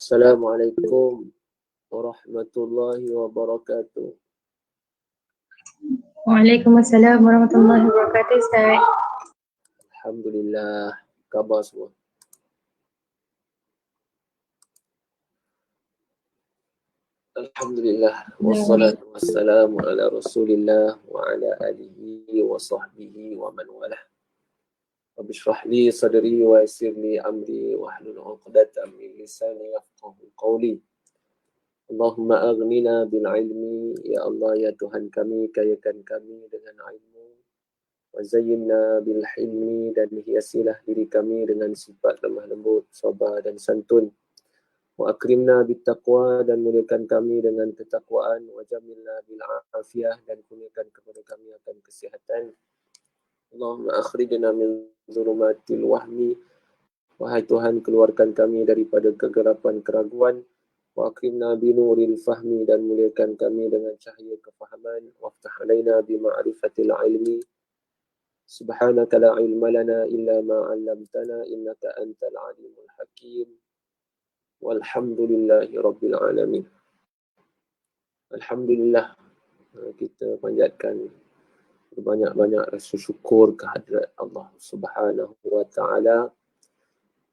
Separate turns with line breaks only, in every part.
Assalamualaikum warahmatullahi wabarakatuh.
Waalaikumsalam warahmatullahi wabarakatuh, Ustaz.
Alhamdulillah, khabar semua. Alhamdulillah, wassalatu wassalamu ala rasulillah wa ala alihi wa sahbihi wa man walah. Rabbi shrah li sadri wa yassir li amri wa hlul 'uqdatam min lisani yafqahu qawli. Allahumma aghnina bil ilmi, ya Allah ya Tuhan kami, kayakan kami dengan ilmu. Wa zayyinna bil hilmi, dan hiasilah diri kami dengan sifat lemah lembut, sabar dan santun. Wa akrimna bit taqwa, dan muliakan kami dengan ketakwaan. Wa jamilna bil afiyah, dan kurniakan kepada kami akan kesihatan. Allahumma akhrijna min zulumatil wahmi, wahai Tuhan keluarkan kami daripada kegelapan keraguan. Wa akrimna bi nuril fahmi, dan muliakan kami dengan cahaya kefahaman. Waftah alaina bi ma'rifatil ilmi. Subhanaka la ilma lana illa ma 'allamtana innaka antal alimul hakim. Walhamdulillahi rabbil alamin. Alhamdulillah, kita panjatkan berbanyak-banyak rasa syukur kehadrat Allah Subhanahu wa taala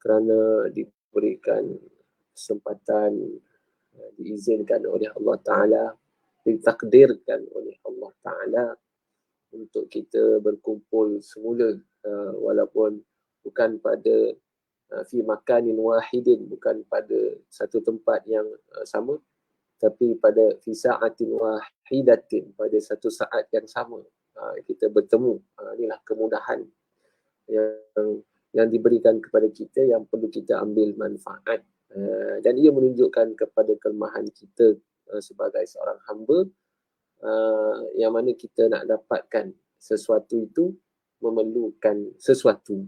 kerana diberikan kesempatan, diizinkan oleh Allah taala, ditakdirkan oleh Allah taala untuk kita berkumpul semula, walaupun bukan pada fi makanin wahidin, bukan pada satu tempat yang sama, tapi pada fi sa'atin wahidatin, pada satu saat yang sama kita bertemu. Inilah kemudahan yang diberikan kepada kita, yang perlu kita ambil manfaat, dan ia menunjukkan kepada kelemahan kita sebagai seorang hamba, yang mana kita nak dapatkan sesuatu itu memerlukan sesuatu.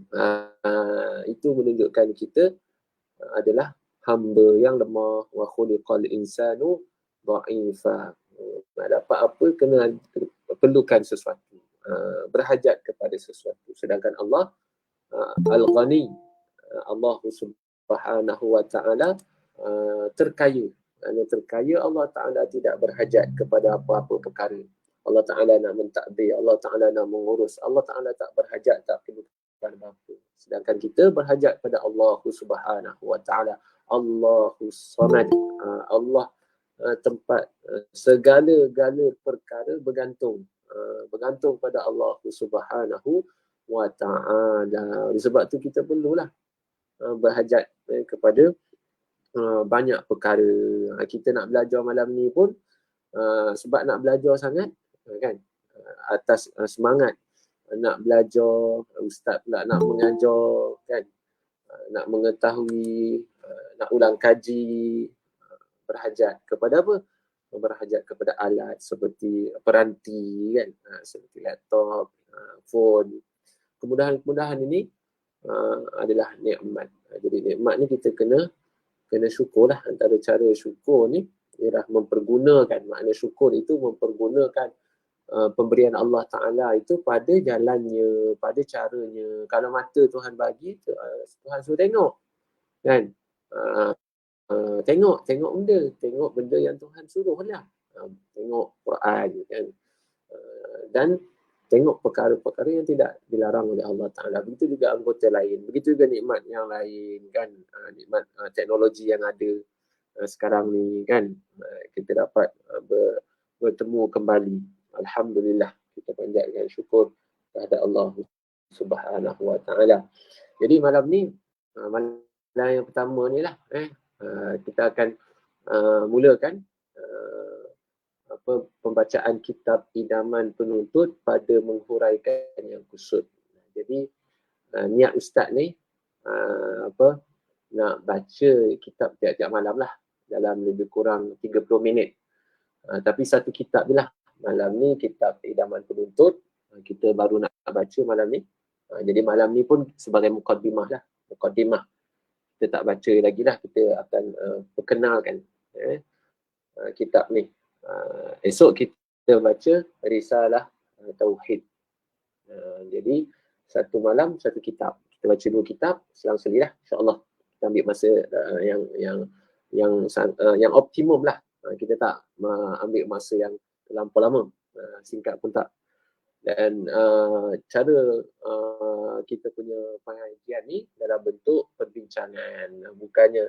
Itu menunjukkan kita adalah hamba yang lemah. Wa khuliqal insanu dha'ifa. Nak dapat apa kena perlukan sesuatu, berhajat kepada sesuatu. Sedangkan Allah Al-Ghani, Allah Subhanahu wa taala terkaya. Terkaya, Allah taala tidak berhajat kepada apa-apa perkara. Allah taala nak mentadbir, Allah taala nak mengurus, Allah taala tak berhajat, tak perlukan apa. Sedangkan kita berhajat kepada Allah Subhanahu wa taala. Allahus Samad, Allah tempat segala-gala perkara bergantung pada Allah Subhanahu wa taala. Sebab tu kita perlulah berhajat kepada banyak perkara. Kita nak belajar malam ni pun sebab nak belajar sangat, kan, atas semangat nak belajar, ustaz pula nak mengajar, kan, nak mengetahui, nak ulang kaji, berhajat kepada apa? Berhajat kepada alat seperti peranti, kan, seperti laptop, phone. Kemudahan-kemudahan ini adalah nikmat. Jadi nikmat ni kita kena syukurlah. Antara cara syukur ni ialah mempergunakan, makna syukur itu mempergunakan pemberian Allah Ta'ala itu pada jalannya, pada caranya. Kalau mata Tuhan bagi, Tuhan suruh tengok, kan, tengok benda yang Tuhan suruh lah. Tengok Quran, kan, dan tengok perkara-perkara yang tidak dilarang oleh Allah Ta'ala. Begitu juga anggota lain, begitu juga nikmat yang lain, kan, nikmat teknologi yang ada sekarang ni, kan, kita dapat bertemu kembali. Alhamdulillah, kita panjatkan syukur kepada Allah Subhanahu wa taala. Jadi malam ni, malam yang pertama ni lah, kita akan mulakan pembacaan kitab Idaman Penuntut pada menghuraikan yang kusut. Jadi niat ustaz ni nak baca kitab tiap-tiap malam lah dalam lebih kurang 30 minit. Tapi satu kitab je lah. Malam ni kitab Idaman Penuntut, kita baru nak baca malam ni. Jadi malam ni pun sebagai mukaddimah lah. Mukaddimah. Kita tak baca lagi lah. Kita akan perkenalkan kitab ni. Esok kita baca Risalah Tauhid. Jadi satu malam satu kitab. Kita baca 2 kitab selang-seli lah, insya-Allah. Kita ambil masa yang optimum lah. Kita tak ambil masa yang terlampau lama. Singkat pun tak. Dan cara kita punya pengajian ni dalam bentuk perbincangan. Bukannya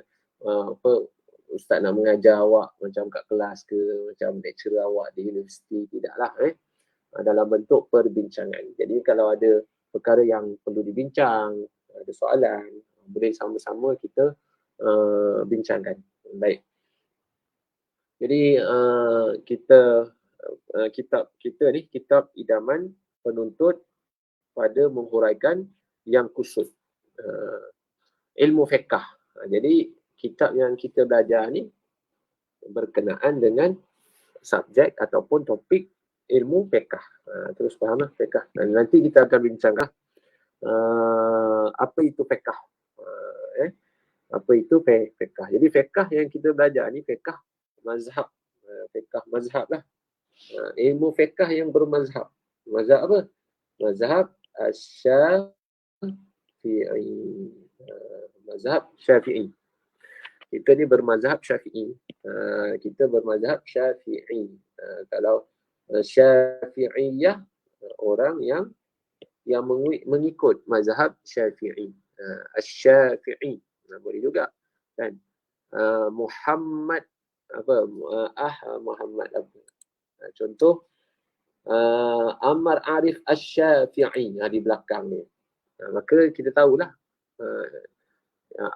ustaz nak mengajar awak macam kat kelas ke, macam lecturer awak di universiti, tidaklah. Dalam bentuk perbincangan. Jadi kalau ada perkara yang perlu dibincang, ada soalan, boleh sama-sama kita bincangkan. Baik. Jadi kitab kita ni, kitab Idaman Penuntut pada menghuraikan yang kusut. Ilmu fiqh. Jadi kitab yang kita belajar ni berkenaan dengan subjek ataupun topik ilmu fiqh. Terus fahamlah fiqh. Dan nanti kita akan bincangkan apa itu fiqh. Apa itu fiqh. Jadi fiqh yang kita belajar ni fiqh mazhab. Fiqh mazhab lah. Ilmu fiqh yang bermazhab. Mazhab apa? Mazhab Syafi'i. Mazhab Syafi'i. Kita ni bermazhab Syafi'i. Kita bermazhab Syafi'i. Kalau Syafi'iyah, orang yang mengikut mazhab Syafi'i. Asy-Syafi'i. Boleh juga. Dan Muhammad Muhammad apa? Contoh Ammar Arif Asy-Syafi'i di belakang ni. Maka kita tahulah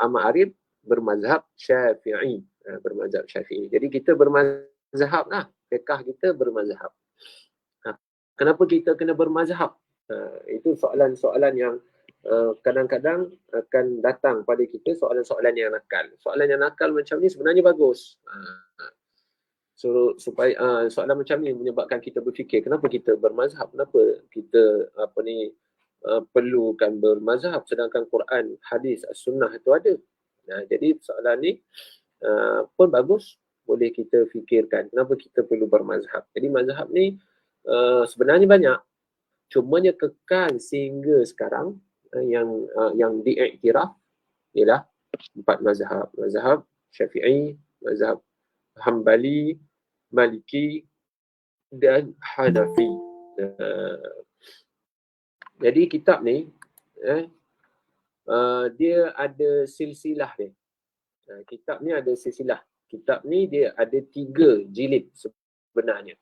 Ammar Arif bermazhab Syafi'i. Bermazhab Syafi'i. Jadi kita bermazhab lah. Fiqh kita bermazhab. Kenapa kita kena bermazhab? Itu soalan-soalan yang kadang-kadang akan datang pada kita, soalan-soalan yang nakal. Soalan yang nakal macam ni sebenarnya bagus. Supaya soalan macam ni menyebabkan kita berfikir, kenapa kita bermazhab? Kenapa kita perlukan bermazhab sedangkan Quran, hadis, as-sunnah itu ada. Jadi soalan ni pun bagus, boleh kita fikirkan kenapa kita perlu bermazhab. Jadi mazhab ni sebenarnya banyak, cumanya kekal sehingga sekarang yang diiktiraf ialah 4 mazhab. Mazhab Syafi'i, mazhab Hambali, Maliki dan Hanafi. Jadi kitab ni dia ada silsilah dia. Kitab ni ada silsilah. Kitab ni dia ada 3 jilid sebenarnya.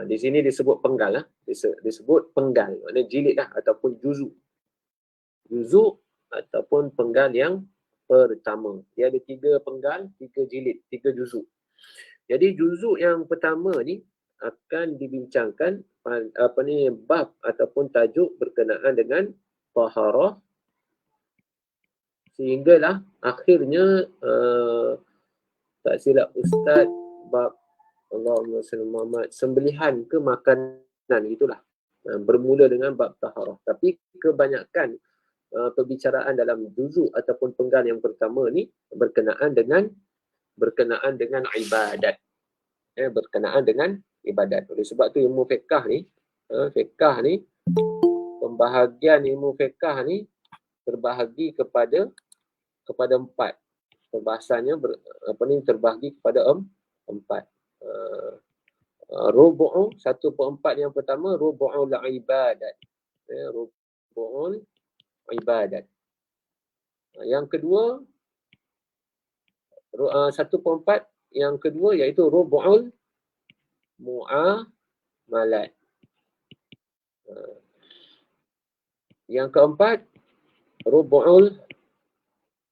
Di sini disebut penggal lah. Disebut penggal. Maknanya jilid lah ataupun juzuk. Juzuk ataupun penggal yang pertama. Dia ada 3 penggal, 3 jilid, 3 juzuk. Jadi juzuk yang pertama ni akan dibincangkan bab ataupun tajuk berkenaan dengan taharah, sehinggalah akhirnya tak silap Ustaz bab Allahumma salli Muhammad, sembelihan ke makanan, gitulah. Bermula dengan bab taharah. Tapi kebanyakan perbicaraan dalam juzuk ataupun penggal yang pertama ni berkenaan dengan ibadat. Berkenaan dengan ibadat. Oleh sebab tu ilmu fiqh ni, pembahagian ilmu fiqh ni terbahagi kepada 4. Perbahasannya terbahagi kepada 4. Rubu'u 1/4 yang pertama rubu'ul ibadat. Rubu'ul ibadat. Yang kedua 1/4 yang kedua iaitu rubu'ul muamalat. Yang keempat rubu'ul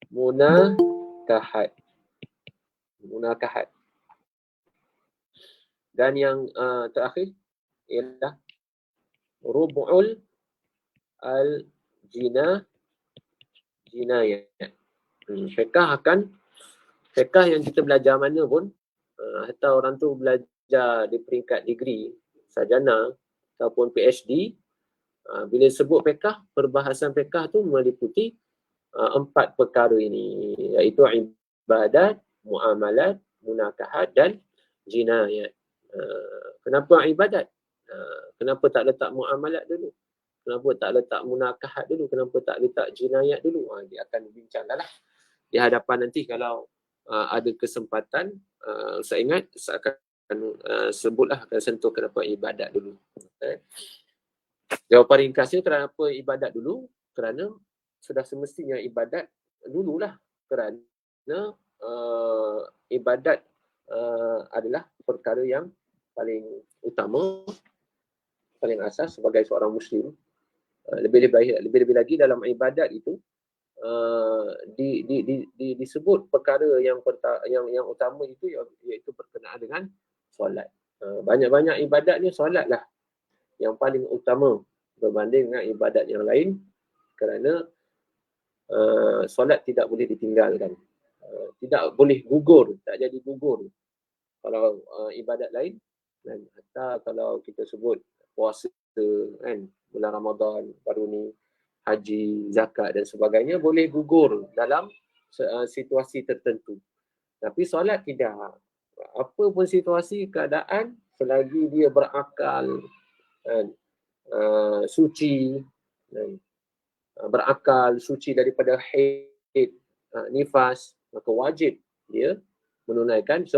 munakahat. Dan yang terakhir ialah rubu'ul al-jinayat. jinayat. Fiqh yang kita belajar mana pun, hatta orang tu belajar di peringkat degree, sarjana ataupun PhD, bila sebut fiqh, perbahasan fiqh tu meliputi 4 perkara ini, iaitu ibadat, muamalat, munakahat dan jinayat. Kenapa ibadat? Kenapa tak letak muamalat dulu? Kenapa tak letak munakahat dulu? Kenapa tak letak jinayat dulu? Dia akan bincangkan lah di hadapan nanti kalau ada kesempatan. Saya ingat saya akan sebutlah, akan sentuh kenapa ibadat dulu. Jawapan ringkasnya kenapa ibadat dulu? Kerana sudah semestinya ibadat dululah, kerana ibadat adalah perkara yang paling utama, paling asas sebagai seorang Muslim. Lebih-lebih lagi dalam ibadat itu disebut perkara yang utama itu, iaitu berkenaan dengan solat. Banyak-banyak ibadat ni solat lah yang paling utama berbanding dengan ibadat yang lain, kerana solat tidak boleh ditinggalkan, tidak boleh gugur, tak jadi gugur kalau ibadat lain. Dan hatta kalau kita sebut puasa kan, bulan Ramadan baru ni, haji, zakat dan sebagainya boleh gugur dalam situasi tertentu. Tapi solat tidak. Apa pun situasi, keadaan, selagi dia berakal, suci, berakal, suci daripada haid, nifas, maka wajib dia menunaikan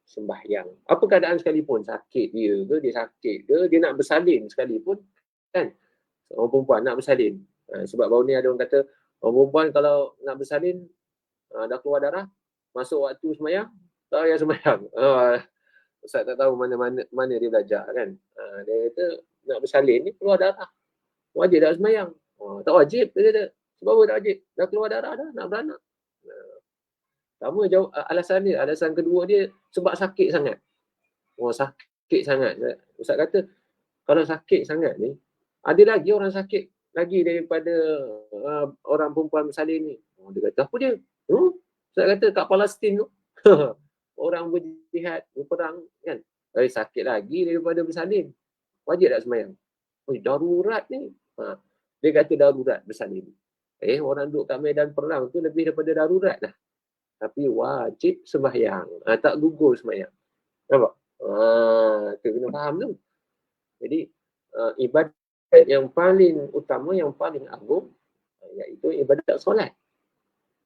sembahyang. Apa keadaan sekalipun, sakit dia ke, dia nak bersalin sekalipun, kan? Orang perempuan nak bersalin. Sebab baru ni ada orang kata, orang perempuan kalau nak bersalin, dah keluar darah, masuk waktu sembahyang, tak payah sembahyang. Ustaz tak tahu mana dia belajar kan. Dia kata nak bersalin ni keluar darah, wajib tak sembahyang. Tak wajib, dia kata. Sebab apa tak wajib? Dah keluar darah dah, nak beranak. Sama jauh alasan dia. Alasan kedua dia sebab sakit sangat. Sakit sangat. Ustaz kata kalau sakit sangat ni, ada lagi orang sakit lagi daripada orang perempuan bersalin ni. Dia kata apa dia? Ustaz kata kat Palestin tu orang berjihad, berperang kan, sakit lagi daripada bersalin. Wajib tak sembahyang? Darurat ni. Dia kata darurat bersalin. Orang duduk kat medan perang tu lebih daripada darurat lah. Tapi wajib sembahyang. Tak gugur sembahyang. Nampak? Kita kena faham tu. Jadi ibadat yang paling utama, yang paling agung, iaitu ibadat solat.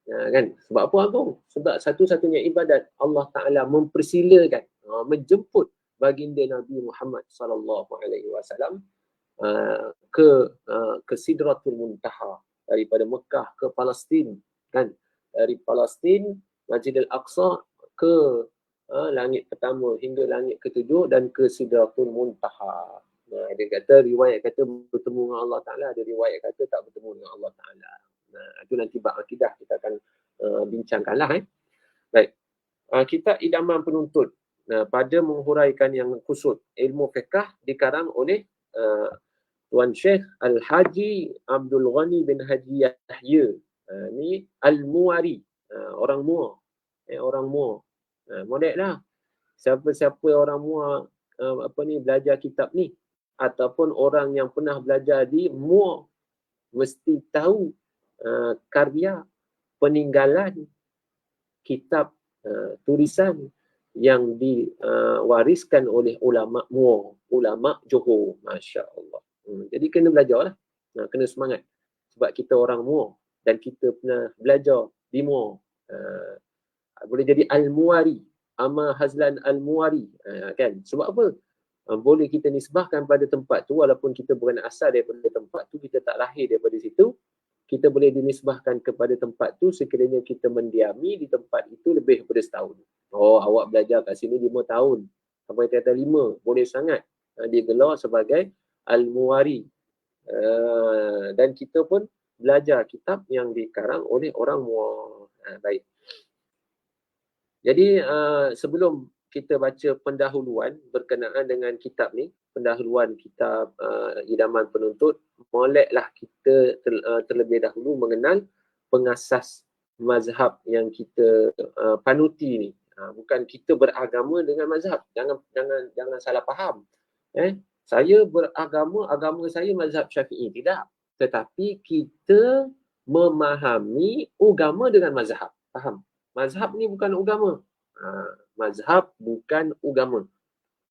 Kan? Sebab apa agung? Sebab satu-satunya ibadat Allah Ta'ala mempersilakan, menjemput baginda Nabi Muhammad SAW ke Sidratul Muntaha, daripada Mekah ke Palestin, kan? Dari Palestin, Masjidil Aqsa ke langit pertama hingga langit ketujuh dan ke Sidratul Muntaha. Dia kata, riwayat kata bertemu dengan Allah Ta'ala, ada riwayat kata tak bertemu dengan Allah Ta'ala. Itu nanti bab akidah kita akan bincangkanlah. Baik. Kitab Idaman Penuntut pada menghuraikan yang kusut ilmu fiqh dikarang oleh Tuan Syekh Al-Haji Abdul Ghani bin Haji Yahya. Ni Al-Muwari, orang Muar. Orang Muar. Molek lah. Siapa-siapa orang Muar belajar kitab ni, ataupun orang yang pernah belajar di Muar, mesti tahu karya, peninggalan kitab tulisan yang diwariskan oleh ulama Muar, ulama Johor. Masya Allah. Jadi kena belajar lah. Kena semangat. Sebab kita orang Muar dan kita pernah belajar di Muar. Boleh jadi Al-Muwari, Ama Hazlan Al-Muwari. Kan? Sebab apa? Boleh kita nisbahkan pada tempat tu, walaupun kita bukan asal daripada tempat tu, kita tak lahir daripada situ, kita boleh dinisbahkan kepada tempat tu sekiranya kita mendiami di tempat itu lebih daripada setahun. Awak belajar kat sini 5 tahun. Sampai kata 5, boleh sangat digelar sebagai Al-Muwari. Dan kita pun belajar kitab yang dikarang oleh orang Muar. Baik. Jadi sebelum kita baca pendahuluan berkenaan dengan kitab ni, pendahuluan kitab Idaman Penuntut, moleklah kita terlebih dahulu mengenal pengasas mazhab yang kita panuti ni. Bukan kita beragama dengan mazhab. Jangan salah faham. Saya beragama, agama saya mazhab Syafi'i. Tidak. Tetapi kita memahami agama dengan mazhab. Faham? Mazhab ni bukan agama. Mazhab bukan agama.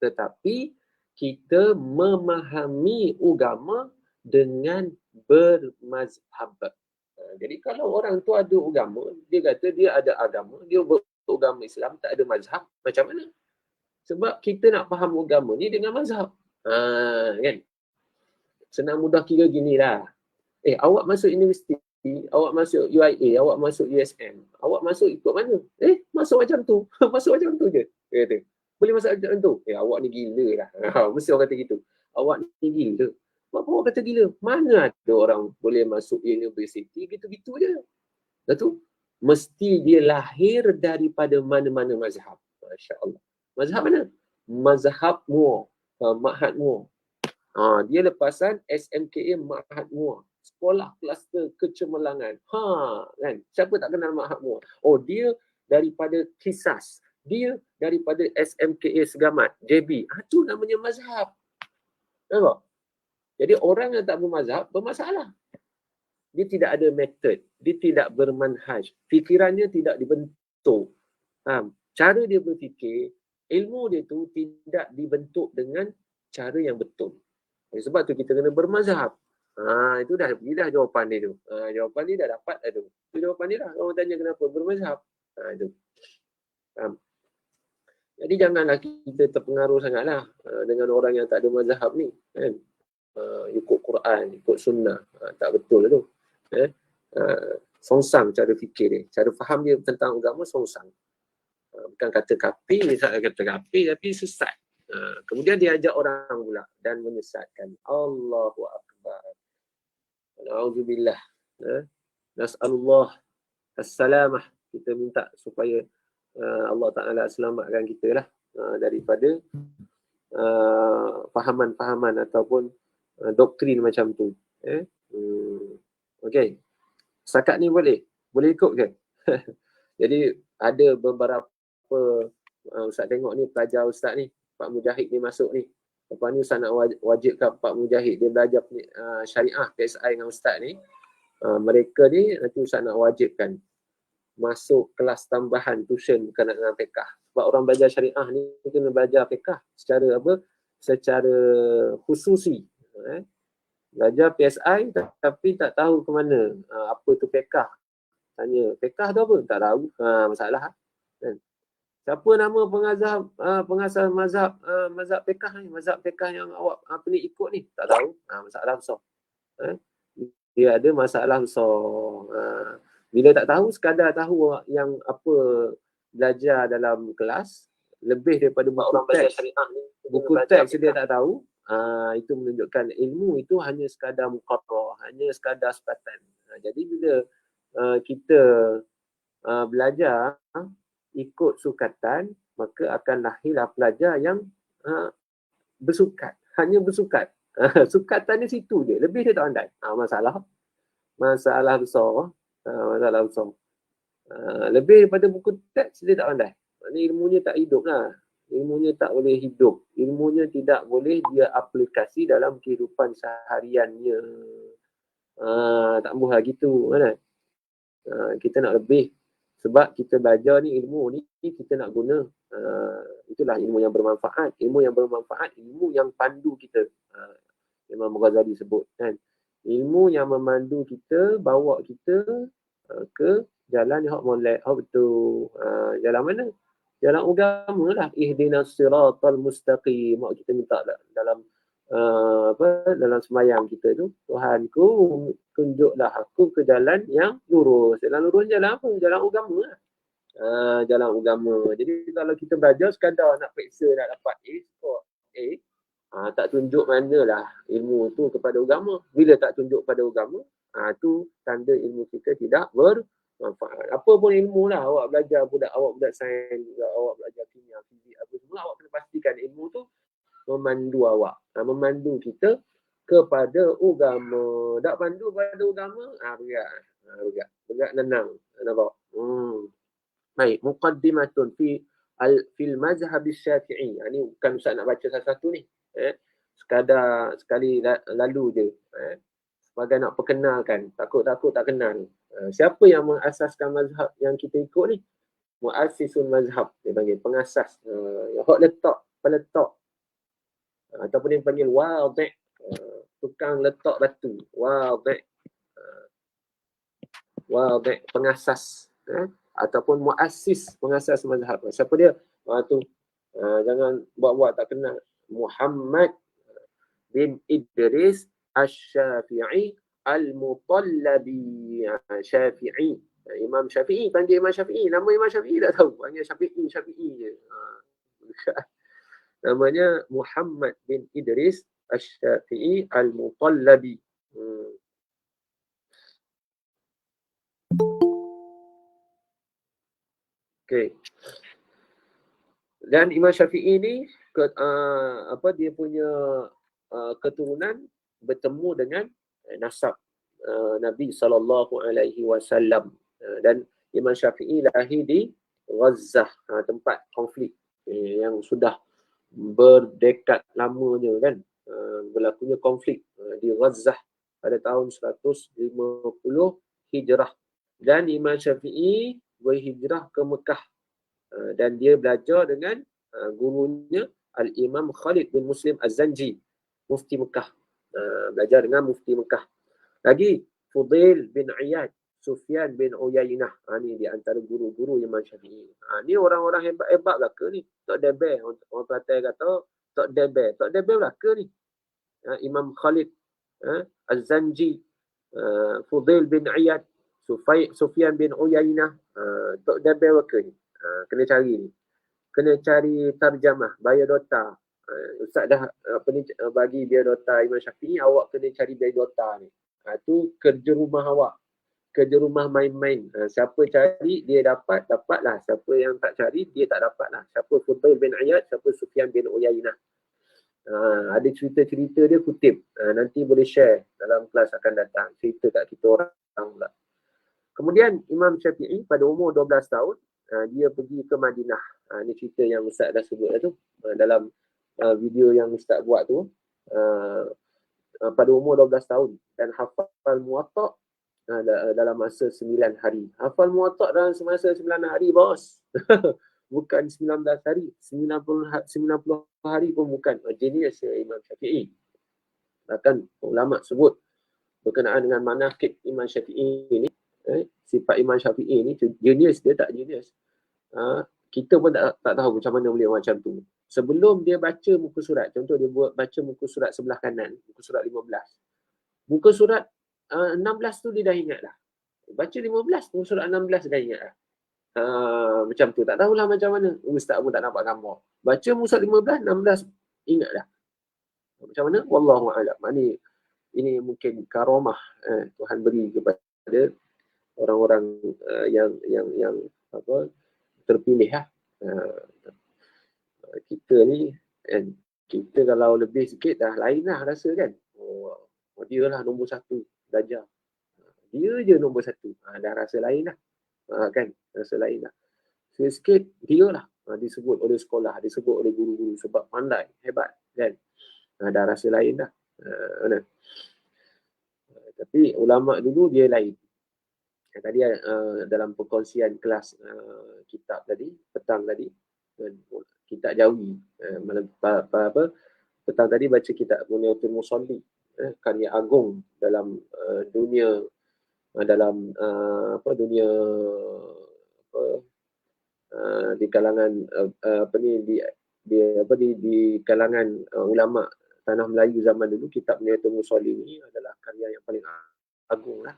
Tetapi kita memahami agama dengan bermazhab. Jadi kalau orang tu ada agama, dia kata dia ada agama, dia beragama Islam, tak ada mazhab, macam mana? Sebab kita nak faham agama ni dengan mazhab. Kan? Senang mudah kira ginilah. Awak masuk universiti, awak masuk UIA, awak masuk USM, awak masuk ikut mana? Masuk macam tu. Masuk macam tu je. Dia kata, boleh masuk macam tu? Awak ni gila lah. Mesti orang kata gitu. Awak ni gila. Kenapa awak kata gila? Mana ada orang boleh masuk universiti gitu-gitu je. Lepas tu, mesti dia lahir daripada mana-mana mazhab. Masya Allah. Mazhab mana? Mazhab Muar. Ma'had Muar. Dia lepasan SMKA Ma'had Muar. Sekolah kluster kecemerlangan. Kan? Siapa tak kenal Ma'had Muar? Dia daripada Kisas. Dia daripada SMKA Segamat. JB. Itu namanya mazhab. Nampak? Jadi orang yang tak bermazhab, bermasalah. Dia tidak ada metod. Dia tidak bermanhaj. Fikirannya tidak dibentuk. Cara dia berfikir, ilmu dia tu tidak dibentuk dengan cara yang betul. Sebab tu kita kena bermazhab. Itu dah jawapan dia tu. Jawapan dia dah dapat dah tu. Itu jawapan dia lah. Orang tanya kenapa bermazhab. Itu. Jadi janganlah kita terpengaruh sangatlah dengan orang yang tak ada mazhab ni. Kan? Ikut Quran, ikut sunnah. Tak betul tu. Songsang cara fikir dia. Cara faham dia tentang agama songsang. Bukan kata kafir, tapi sesat. Kemudian dia ajak orang pula dan menyesatkan. Allahu Akbar. Alhamdulillah. Nas'alullah as-salamah. Kita minta supaya Allah Ta'ala selamatkan kita lah daripada fahaman-fahaman ataupun doktrin macam tu. Okey. Setakat ni boleh ikut ke? Jadi ada beberapa Ustaz tengok ni pelajar Ustaz ni, Pak Mujahid ni masuk ni. Lepas ni Ustaz nak wajibkan Pak Mujahid dia belajar syariah PSI dengan Ustaz ni. Mereka ni nanti Ustaz nak wajibkan masuk kelas tambahan tuition berkenaan dengan fiqh. Sebab orang belajar syariah ni kena belajar fiqh secara secara khususi. Belajar PSI tapi tak tahu ke mana apa tu fiqh. Tanya fiqh tu apa? Tak tahu. Masalah. Kan? Siapa nama pengasas mazhab fiqh ni? Mazhab fiqh yang awak ni ikut ni? Tak tahu. Masalah besar. Dia ada masalah besar. Bila tak tahu, sekadar tahu yang apa belajar dalam kelas, lebih daripada buku teks dia tak tahu, itu menunjukkan ilmu itu hanya sekadar muqarrah, hanya sekadar sepatan. Jadi bila kita belajar ikut sukatan, maka akan lahirlah pelajar yang bersukat, hanya bersukat. Sukatan di situ je, lebih dia tak pandai. Masalah besar. Masalah besar. Lebih daripada buku teks dia tak pandai. Ini ilmunya tak hidup lah. Ilmunya tak boleh hidup. Ilmunya tidak boleh dia aplikasi dalam kehidupan sehariannya. Tak boleh lah gitu. Kan? Kita nak lebih. Sebab kita belajar ni ilmu ni kita nak guna. Itulah ilmu yang bermanfaat. Ilmu yang bermanfaat, ilmu yang pandu kita. Imam Ghazali sebut kan. Ilmu yang memandu kita, bawa kita ke jalan yang molek, betul. Jalan mana? Jalan agama lah. Ihdinas siratal mustaqim. Kita minta dalam dalam sembahyang kita tu, Tuhanku tunjuklah aku ke jalan yang lurus. Jalan lurus jalan apa? Jalan agama lah. Jalan agama. Jadi kalau kita belajar sekadar nak periksa nak dapat tak tunjuk manalah ilmu tu kepada agama. Bila tak tunjuk pada agama, tu tanda ilmu kita tidak bermanfaat. Apa pun ilmu lah, awak belajar awak budak sains, awak belajar kimia, fizik, apa semua, awak kena pastikan ilmu tu memandu awak. Memandu kita kepada agama. Tak pandu pada agama, berat. Bergerak nenang. Nampak? Baik, muqaddimatun fil mazhab Syafi'i. Ini bukan Ustaz nak baca satu-satu ni. Sekadar sekali lalu je. Sebagai nak perkenalkan. Takut-takut tak kenal. Siapa yang mengasaskan mazhab yang kita ikut ni? Mu'assisun mazhab. Dia panggil pengasas. Hak letak, peletak. Ataupun dia panggil wadih. Tukang letak batu. Wadih. Wadih, pengasas. Ataupun muassis, pengasas mazhab. Siapa dia? Jangan buat-buat tak kenal. Muhammad bin Idris Asy-Syafi'i Al-Mutallabi. Syafi'i. Imam Syafi'i, panggil Imam Syafi'i. Nama Imam Syafi'i tak tahu. Panggil Syafi'i je. Namanya Muhammad bin Idris Asy-Syafi'i Al-Mutallabi. Okey. Dan Imam Syafi'i ni dia punya keturunan bertemu dengan nasab Nabi SAW. Dan Imam Syafi'i lahir di Gaza, tempat konflik yang sudah berdekad lamanya kan. Berlakunya konflik di Gaza pada tahun 150 Hijrah. Dan Imam Syafi'i berhijrah ke Mekah dan dia belajar dengan gurunya Al-Imam Khalid bin Muslim Az-Zanji, mufti Mekah. Belajar dengan mufti Mekah. Lagi Fudail bin Iyad, Sufyan bin Uyainah. Ni di antara guru-guru Imam Syafi'i. Ni orang-orang hebat-hebat belaka ni. Tak debel. Orang Kelantan kata tak debel. Tak debel belaka ni. Imam Khalid Az-Zanji, Fudail bin Iyad, Sufyan bin Uyainah. Tak debel belaka ni. Kena cari ni. Kena cari tarjamah, biodata. Ustaz dah bagi biodata Imam Syafi'i, awak kena cari biodata ni. Tu kerja rumah awak. Kerja rumah main-main. Siapa cari, dia dapatlah. Siapa yang tak cari, dia tak dapatlah. Siapa Fudail bin Iyad, siapa Sufyan bin Uyainah. Ada cerita-cerita dia kutip. Nanti boleh share dalam kelas akan datang. Cerita kat kita orang pula. Kemudian Imam Syafi'i pada umur 12 tahun, dia pergi ke Madinah. Ini cerita yang Ustaz dah sebut tu. Dalam video yang Ustaz buat tu. Pada umur 12 tahun. Dan hafal Muwatta' dalam masa 9 hari. Hafal Muwatta' dalam masa 9 hari, bos. Bukan 19 hari. 90 hari pun bukan. Genius Imam Syafi'i. Bahkan ulama sebut berkenaan dengan manaqib Imam Syafi'i ini. Sifat Imam Syafi'i ni, genius dia tak genius. Kita pun tak tahu macam mana boleh macam tu. Sebelum dia baca muka surat, contoh dia baca muka surat sebelah kanan, muka surat 15. Muka surat 16 tu dia dah ingat dah. Baca 15, muka surat 16 dah ingat dah. Macam tu, tak tahulah macam mana. Ustaz pun tak nampak gambar. Baca muka surat 15, 16 ingat dah. Macam mana? Wallahu a'lam. Ini mungkin karamah Tuhan beri kepada orang-orang yang terpilih lah. Kita ni kita kalau lebih sikit dah lain lah rasa kan. Dia lah nombor 1 belajar. Dia je nombor 1. Dah rasa lain lah. Kan? Rasa lain lah. Sikit dia lah. Disebut oleh sekolah, disebut oleh guru-guru sebab pandai, hebat kan. Dah rasa lain lah. Tapi ulama dulu dia lain. Tadi dalam perkongsian kelas kitab tadi, petang tadi, kitab Jawi, petang tadi baca kitab Bunyatul Musalli, karya agung dalam dunia dunia di kalangan di kalangan ulama tanah Melayu zaman dulu. Kitab Bunyatul Musalli ini adalah karya yang paling agung lah.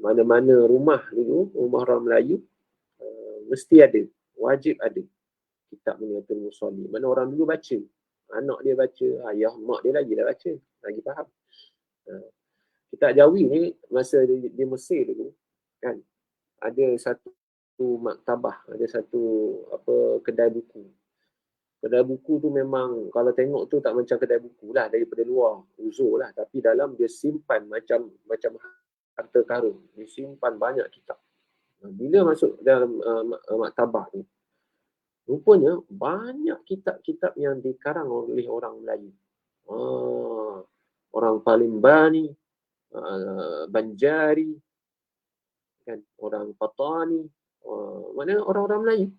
Mana-mana rumah dulu, rumah orang Melayu, mesti ada, wajib ada kitab Bunyatul Musalli. Mana orang dulu baca, anak dia baca, ayah mak dia lagi dah baca, lagi faham. Kitab Jawi ni masa di Mesir dulu kan, ada satu maktabah, ada satu kedai buku. Kedai buku tu memang kalau tengok tu tak macam kedai buku lah daripada luar, uzur lah, tapi dalam dia simpan macam harta karun, disimpan banyak kitab. Bila masuk dalam maktabah ni, rupanya banyak kitab-kitab yang dikarang oleh orang Melayu. Orang Palembani, Banjari, kan, orang Patani, mana orang-orang Melayu.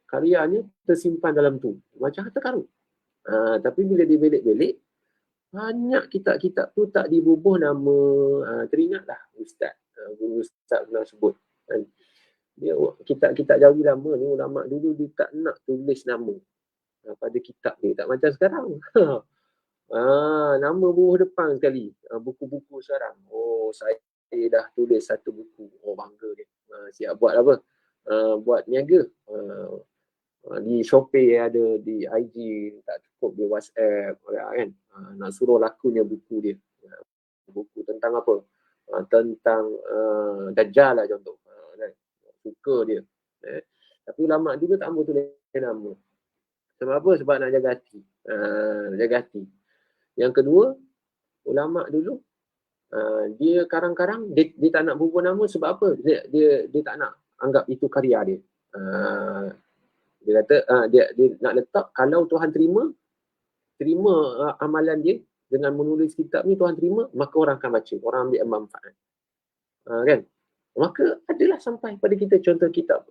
Karyanya tersimpan dalam tu, macam harta karun. Tapi bila dibelik-belik, banyak kitab-kitab tu tak dibubuh nama. Teringatlah Ustaz, guru Ustaz pernah sebut. Kan? Dia kitab-kitab Jawi lama ni, ulama dulu dia tak nak tulis nama pada kitab dia, tak macam sekarang. Nama bubuh depan sekali. Buku-buku sekarang, saya dah tulis satu buku, bangga dia. Siap buat apa? Buat niaga. Di Shopee ada, di IG tak cukup, di WhatsApp kan. Nak suruh lakunya buku dia. Buku tentang apa? Tentang Dajjal lah contoh. Kan? Suka dia. Tapi ulama dulu tak mahu tulis nama. Sebab apa? Sebab nak jaga hati. Jaga hati. Yang kedua, ulama dulu dia karang-karang, dia tak nak bubuh nama. Sebab apa? Dia tak nak anggap itu karya dia. Dia kata dia nak letak, kalau Tuhan terima amalan dia dengan menulis kitab ni, Tuhan terima, maka orang akan baca, orang ambil manfaat. Kan? Maka adalah sampai pada kita contoh kitab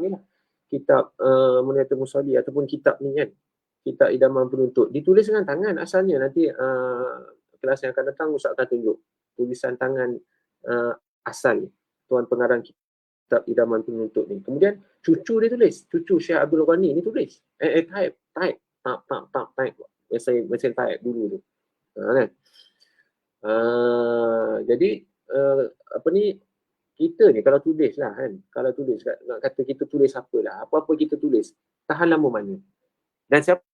ni lah. Kitab Muniatul Musalli ataupun kitab ni kan. Kitab Idaman Penuntut. Ditulis dengan tangan asalnya. Nanti kelas yang akan datang Ustaz akan tunjuk tulisan tangan asal Tuan Pengarang kitab Idaman Penuntut ni. Kemudian cucu dia tulis, cucu Syekh Abdul Ghani ni tulis. Type. Mesin type dulu tu. Kan? Jadi apa ni, kita ni kalau tulis lah kan, kalau tulis, nak kata kita tulis apalah, apa-apa kita tulis, tahan lama mana. Dan siapa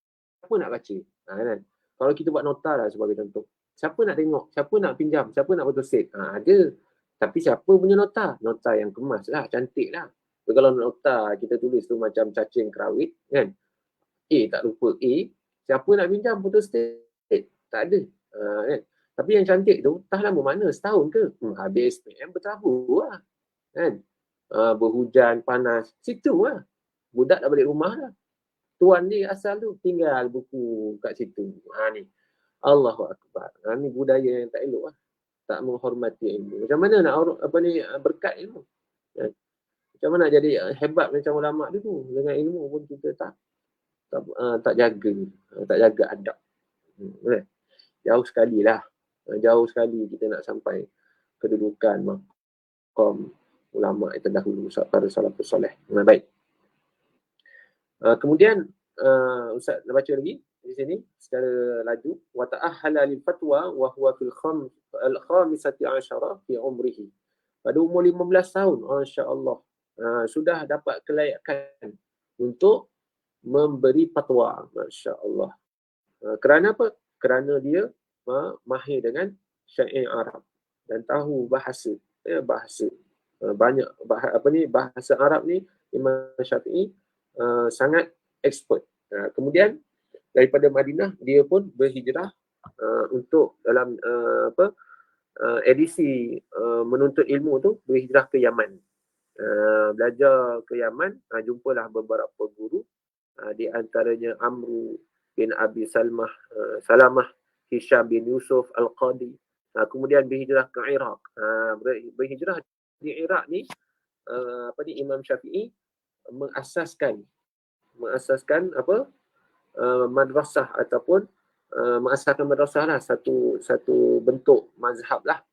nak baca? Kan? Kalau kita buat nota lah sebagai contoh, siapa nak tengok, siapa nak pinjam, siapa nak bertulis? Ada. Tapi siapa punya nota? Nota yang kemas lah, cantik lah. Tapi kalau nota kita tulis tu macam cacing kerawit kan, A tak lupa A, siapa nak pinjam putus state? Tak ada. Kan? Tapi yang cantik tu, tahan lama mana? Setahun ke? Habis PM bertabur lah. Kan? Berhujan, panas. Situ lah. Budak dah balik rumah lah. Tuan dia asal tu tinggal buku kat situ. Ni. Allahu Akbar. Ni budaya yang tak elok lah. Tak menghormati ilmu. Macam mana nak berkat ilmu? Kan? Macam mana nak jadi hebat macam ulama dulu? Dengan ilmu pun kita tak jaga. Tak jaga adab. Jauh sekali lah. Jauh sekali kita nak sampai kedudukan maqam ulama yang terdahulu, para salafus soleh. Baik. Kemudian Ustaz nak baca lagi di sini secara laju. Wa ta'ahhala lil fatwa wa huwa fil khamisati asyara fi umrihi. Pada umur 15 tahun, masya-Allah, sudah dapat kelayakan untuk memberi fatwa, masya-Allah. Kerana apa? Kerana dia mahir dengan syair Arab dan tahu bahasa. Banyak bahasa Arab ni Imam Syafi'i sangat expert. Kemudian daripada Madinah dia pun berhijrah untuk dalam edisi menuntut ilmu tu, berhijrah ke Yaman. Belajar ke Yaman, jumpalah beberapa guru, di antaranya Amru bin Abi Salamah, Hisham bin Yusuf Al-Qadi. Kemudian berhijrah ke Iraq. Berhijrah di Iraq ni, Imam Syafi'i mengasaskan madrasah ataupun mengasaskan madrasah lah, satu bentuk mazhab lah,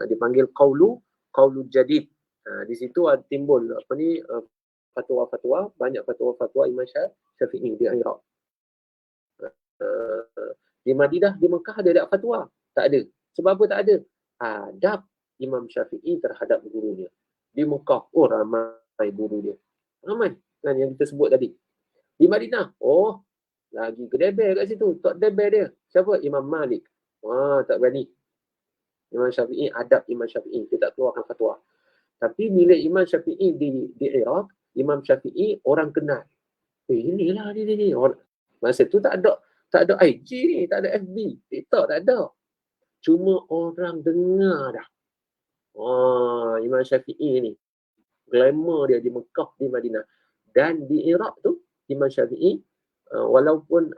dipanggil qaulu jadid. Di situ timbul fatwa-fatwa, banyak fatwa-fatwa Imam Syafi'i di Iraq. Di Madinah, di Mekah ada fatwa? Tak ada. Sebab apa tak ada? Adab Imam Syafi'i terhadap gurunya. Di Mekah, ramai guru dia. Ramai. Kan yang kita sebut tadi. Di Madinah, lagi kedebel kat situ. Tok debel dia. Siapa? Imam Malik. Tak berani. Imam Syafi'i, adab Imam Syafi'i. Dia tak keluarkan fatwa. Tapi bila Imam Syafi'i di Iraq, Imam Syafi'i orang kenal. Inilah dia ni. Masa tu tak ada IG ni, tak ada FB, TikTok tak ada. Cuma orang dengar dah. Imam Syafi'i ni glamour dia di Mekah, di Madinah. Dan di Iraq tu Imam Syafi'i walaupun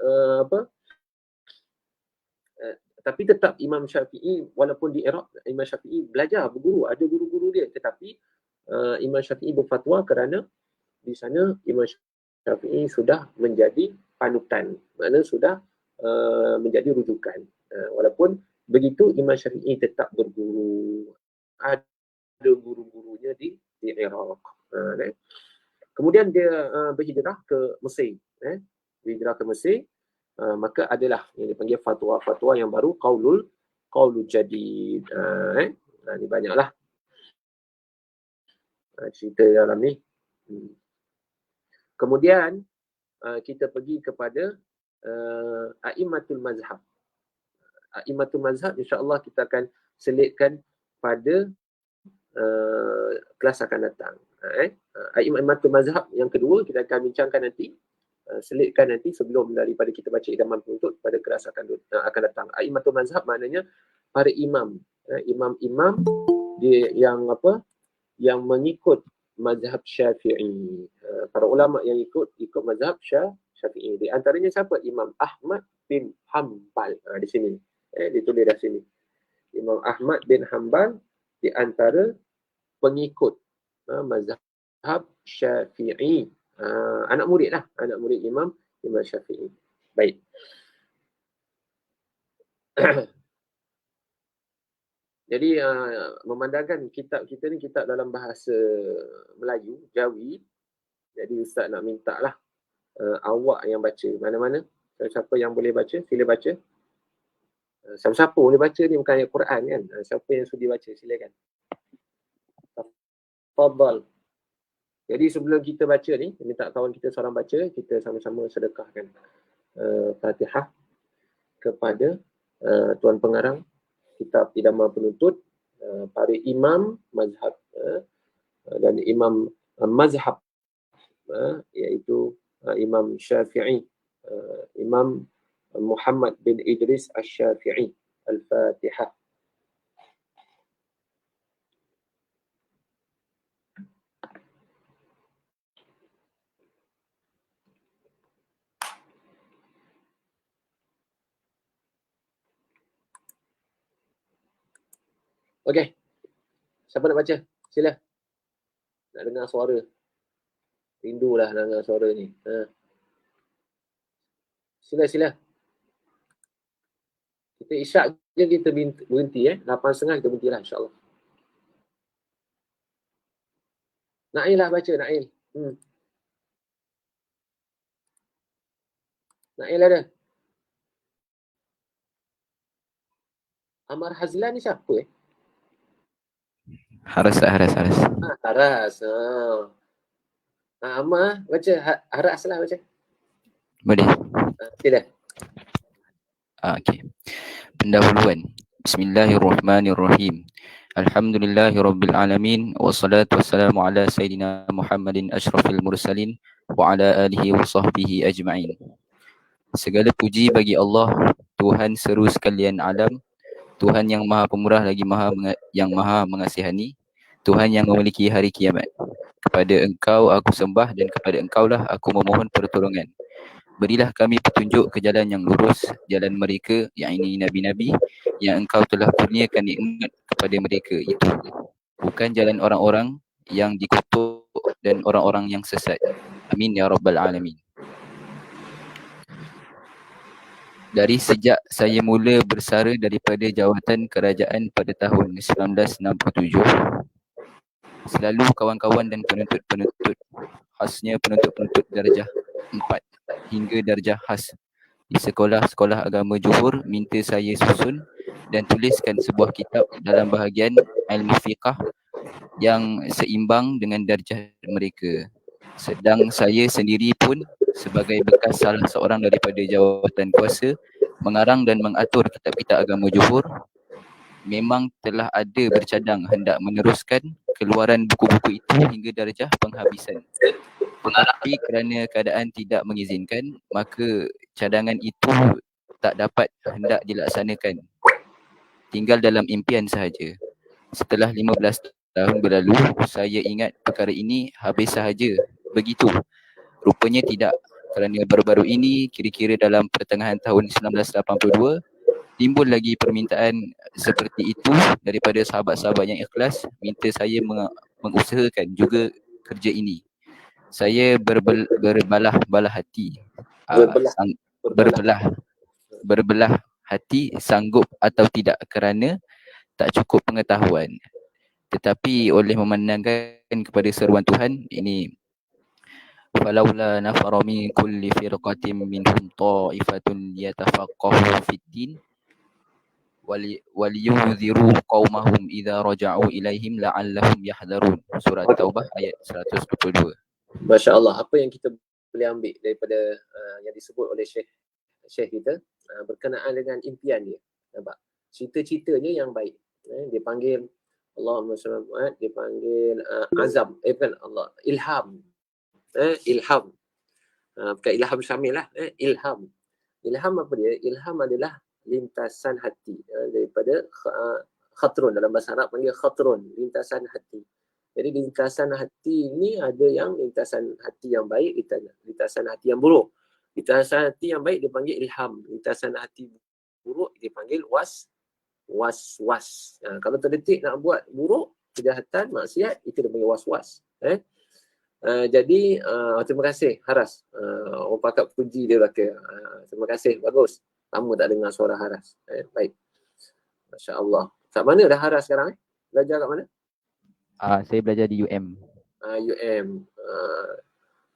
tapi tetap Imam Syafi'i walaupun di Iraq, Imam Syafi'i belajar, berguru, ada guru-guru dia, tetapi Imam Syafi'i berfatwa kerana di sana Imam Syafi'i sudah menjadi panutan, maknanya sudah menjadi rujukan. Walaupun begitu Imam Syafi'i tetap berguru, ada guru-gurunya di Iraq. Kemudian dia berhijrah ke Mesir. Berhijrah ke Mesir, maka adalah yang dipanggil fatwa-fatwa yang baru, qaulul jadid. Ni banyaklah cerita dalam ni. Kemudian kita pergi kepada a'immatul mazhab. A'immatul mazhab insya-Allah kita akan selitkan pada kelas akan datang. A'immatul mazhab yang kedua kita akan bincangkan nanti, selitkan nanti sebelum daripada kita baca idaman penuntut pada kelas akan datang. A'immatul mazhab maknanya para imam, imam-imam dia yang mengikut mazhab Syafi'i. Para ulama yang ikut mazhab Syafi'i. Di antaranya siapa? Imam Ahmad bin Hanbal. Di sini. Ditulis di sini. Imam Ahmad bin Hanbal di antara pengikut mazhab Syafi'i. Anak murid Imam Syafi'i. Baik. Jadi memandangkan kitab kita ni kitab dalam bahasa Melayu, Jawi. Jadi Ustaz nak minta lah awak yang baca. Mana-mana? Siapa yang boleh baca, sila baca. Siapa-siapa boleh baca ni, bukan ayat Quran kan. Siapa yang sudi baca, silakan. Tafadhal. Jadi sebelum kita baca ni, minta kawan kita seorang baca, kita sama-sama sedekahkan Fatihah kepada Tuan Pengarang kitab Idaman Penuntut, para imam mazhab dan imam mazhab, iaitu Imam Syafi'i, Imam Muhammad bin Idris Asy-Syafi'i. Al-Fatihah. Okey. Siapa nak baca? Sila. Nak dengar suara. Rindulah nak dengar suara ni. Sila. Kita isyak je kita berhenti 8.30 kita berhenti lah insya-Allah. Nail lah baca, Nail. Nail ada. Amar Hazlan ni siapa
Haras.
Haras. Amar baca, Haras lah baca.
Boleh.
Sila.
Okey. Pendahuluan. Bismillahirrahmanirrahim. Alhamdulillahirabbil alamin wassalatu wassalamu ala sayidina Muhammadin asyrafil mursalin wa ala alihi wa sahbihi ajma'in. Segala puji bagi Allah, Tuhan seru sekalian alam, Tuhan yang Maha Pemurah lagi yang Maha Mengasihani, Tuhan yang memiliki hari kiamat. Kepada Engkau aku sembah dan kepada Engkaulah aku memohon pertolongan. Berilah kami petunjuk ke jalan yang lurus, jalan mereka, yakni Nabi-Nabi, yang Engkau telah kurniakan nikmat kepada mereka itu. Bukan jalan orang-orang yang dikutuk dan orang-orang yang sesat. Amin ya Rabbal Alamin. Dari sejak saya mula bersara daripada jawatan kerajaan pada tahun 1967, selalu kawan-kawan dan penuntut-penuntut, khasnya penuntut-penuntut darjah 4 hingga darjah khas di sekolah-sekolah agama Johor minta saya susun dan tuliskan sebuah kitab dalam bahagian ilmu fiqah yang seimbang dengan darjah mereka. Sedang saya sendiri pun sebagai bekas salah seorang daripada jawatan kuasa mengarang dan mengatur kitab-kitab agama Johor, memang telah ada bercadang hendak meneruskan keluaran buku-buku itu hingga darjah penghabisan. Tetapi kerana keadaan tidak mengizinkan, maka cadangan itu tak dapat hendak dilaksanakan. Tinggal dalam impian sahaja. setelah 15 tahun berlalu, saya ingat perkara ini habis sahaja. Begitu. Rupanya tidak, kerana baru-baru ini, kira-kira dalam pertengahan tahun 1982, timbul lagi permintaan seperti itu daripada sahabat-sahabat yang ikhlas, minta saya mengusahakan juga kerja ini. Saya berbelah-belah hati. Berbelah hati sanggup atau tidak kerana tak cukup pengetahuan. Tetapi oleh memandangkan kepada seruan Tuhan, ini falaula nafara min kulli firqatin minhum ta'ifatun yatafaqahu fid din waliyunziru qaumahum idza raja'u ilaihim la'allahum yahdharun. Surah Taubah ayat 122.
Masya-Allah, apa yang kita boleh ambil daripada yang disebut oleh Syekh kita berkenaan dengan impian dia. Nampak? Cita-citanya yang baik. Dia panggil Allahumma salli ala Muhammad, dia panggil azam, bukan Allah, ilham. Ilham. Bukan ilham syamil lah, ilham. Ilham apa dia? Ilham adalah lintasan hati, daripada khatrun, dalam bahasa Arab panggil khatrun, lintasan hati. Jadi lintasan hati ini ada yang lintasan hati yang baik, lintasan hati yang buruk. Lintasan hati yang baik dipanggil ilham, lintasan hati buruk dipanggil was-was. Kalau terdetik nak buat buruk, kejahatan, maksiat, itu dipanggil was-was. Jadi terima kasih Haras. Orang pakat puji dia belaka. Terima kasih, bagus. Lama tak dengar suara Haras. Baik. Masya Allah. Kat mana dah Haras sekarang? Belajar kat mana?
Saya belajar di UM.
UM.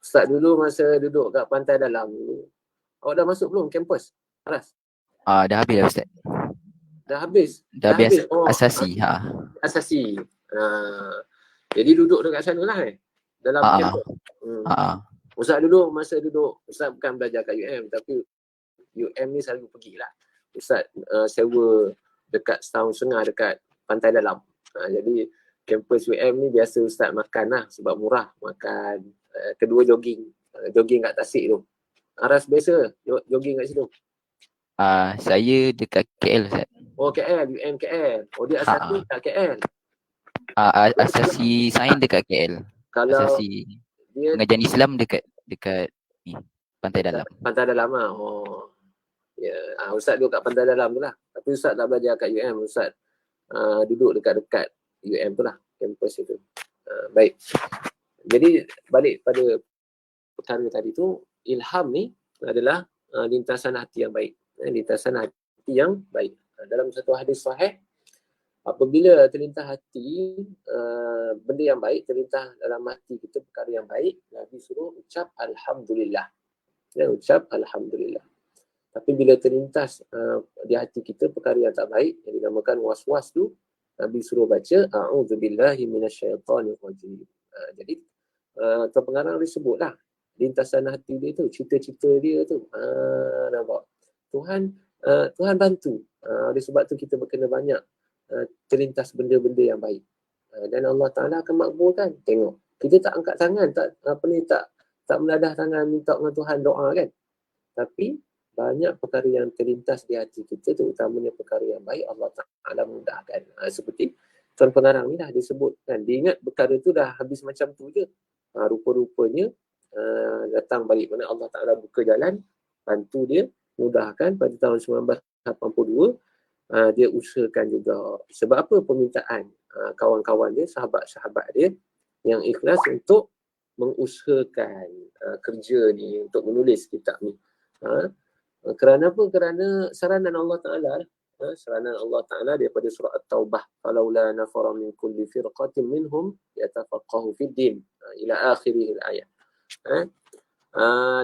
Ustaz dulu masa duduk kat Pantai Dalam dulu. Awak dah masuk belum kampus? Haras?
Dah habis dah Ustaz.
Dah habis?
Dah habis asasi.
Asasi. Jadi duduk dekat sana lah dalam kampus. Ustaz dulu masa duduk, Ustaz bukan belajar kat UM, tapi UM ni selalu pergi lah. Ustaz sewa dekat setahun setengah dekat Pantai Dalam. Jadi kampus UM ni biasa Ustaz makan lah sebab murah. Makan. Kedua jogging kat Tasik tu. Aras biasa jogging kat situ.
Saya dekat KL Ustaz.
Oh KL, UM KL. Oh dia asasi kat KL.
Asasi sains dekat KL.
Kalau
asasi
dia
pengajian Islam dekat ni Pantai Dalam.
Pantai Dalam lah. Oh. Ya, Ustaz duduk kat Pantai Dalam tu lah. Tapi Ustaz tak belajar kat UM. Ustaz duduk dekat UM tu lah, kampus itu. Baik. Jadi balik pada perkara tadi tu, ilham ni adalah lintasan hati yang baik. Lintasan hati yang baik. Dalam satu hadis sahih, apabila terlintas hati benda yang baik, terlintas dalam hati kita perkara yang baik, Nabi suruh ucap Alhamdulillah. Ucap Alhamdulillah. Tapi bila terlintas di hati kita perkara yang tak baik, yang dinamakan was-was tu, Nabi suruh baca A'udzubillahi minasyaitanir rajim. Jadi Tuan Pengarang dia sebutlah lintasan hati dia tu, cita-cita dia tu. Nampak? Tuhan bantu. Oleh sebab tu kita berkena banyak terlintas benda-benda yang baik. Dan Allah Ta'ala akan makbulkan. Tengok. Kita tak angkat tangan, tak meladah tangan minta dengan Tuhan doa kan. Tapi banyak perkara yang terlintas di hati kita, terutamanya perkara yang baik, Allah Ta'ala mudahkan. Seperti Tuan Pengarang ni dah disebut kan. Dia ingat perkara tu dah habis macam tu je. Rupa-rupanya datang balik mana Allah Ta'ala buka jalan, bantu dia, mudahkan. Pada tahun 1982 dia usahakan juga. Sebab apa? Permintaan kawan-kawan dia, sahabat-sahabat dia yang ikhlas untuk mengusahakan kerja ni, untuk menulis kitab ni. Kerana apa? Kerana saranan Allah Ta'ala. Saranan Allah Ta'ala daripada surah At-Taubah. Falaula nafara min kulli firqatin minhum yatafaqahu fid din. Ila akhirih ayat.